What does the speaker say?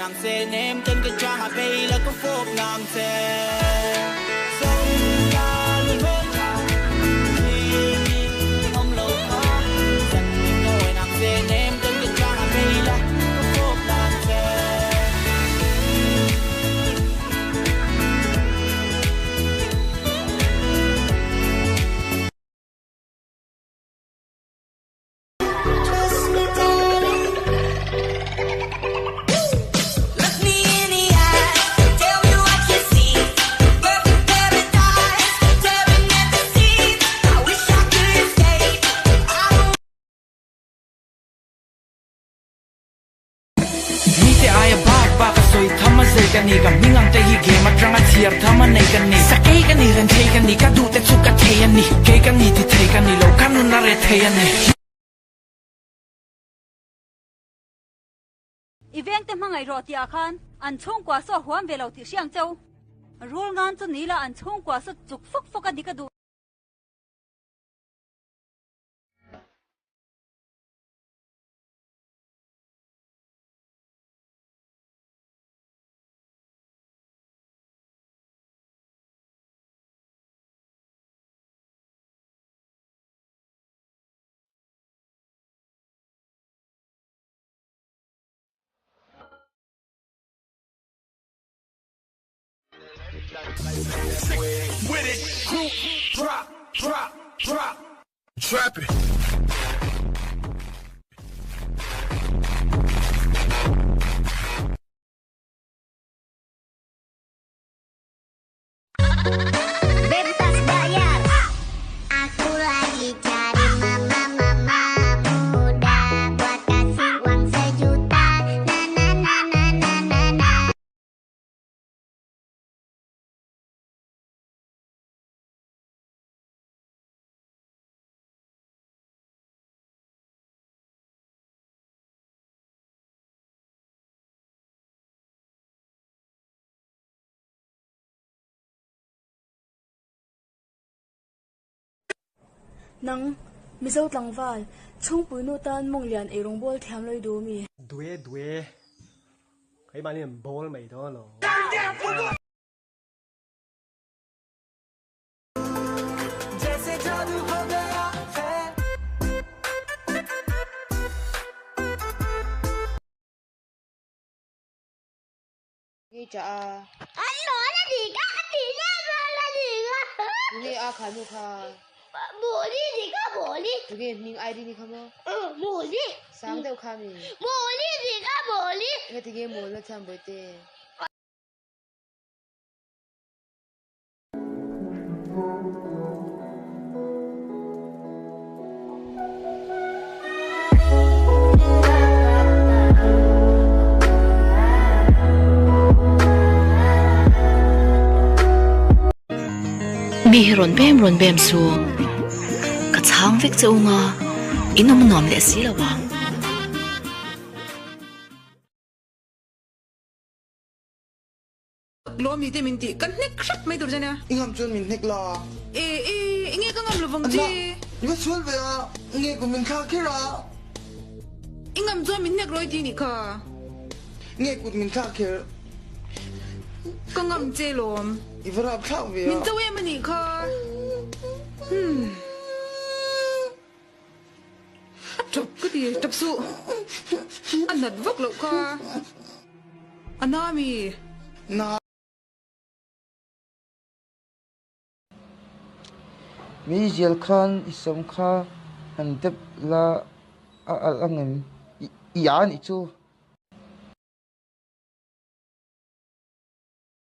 nàng xe ném tên cái trang hà bay là có phốp nàng xe sông ta luôn bên ông lâu khó dần ngồi nàng xe ném tên cái trang hà bay là có phốp nàng xe Ni kam mingang te hi game atanga thiar thama nei kan ni sakai kan ni ran thei kan ni ka du te chu ka thei an ni ke kan ni ti thei kan ni lo kan na re thei an ni event te mangai ro tia khan an chung kwa so huam velo ti siang chau rul ngan chu ni la an chung kwa so chuk fuk fuk ani ka du with it, group, drop, trap it. Bebas bayar. Aku lagi cari mama muda buat kasih uang sejuta. Na na na na na na na. Nang Mizo tlangwal chung puinu tan monglian e rongbol thiam loi do mi duế cái bạn niệm bố mày đó nó जैसे जादू हो गया है Nghe cha Anh nói là gì các anh chị nghe ra là gì mà. nghe a khá nhiều khá Bố đi gì các bố đi. nghe mình ai đi đi không á Bố đi. sáng đâu khá mình Bố đi gì các bố đi. nghe thì nghe muốn là chăm bữa tê mi ron bem su ka chang vek cheu nga inom nom le si lawa lo mi te min ti kan nek khat mai tur jana ingam chun min nek la e inge ka ngam lovang ji iba sul ve a nge ko min kha khira ingam zo min nek roi ti ni kha nge ko min kha khir ka ngam che lom ivara kha ve min to we mani kha chop ku di chop su anat vak lo kha anami na mi jel khan isom kha han tep la a angem yan ichu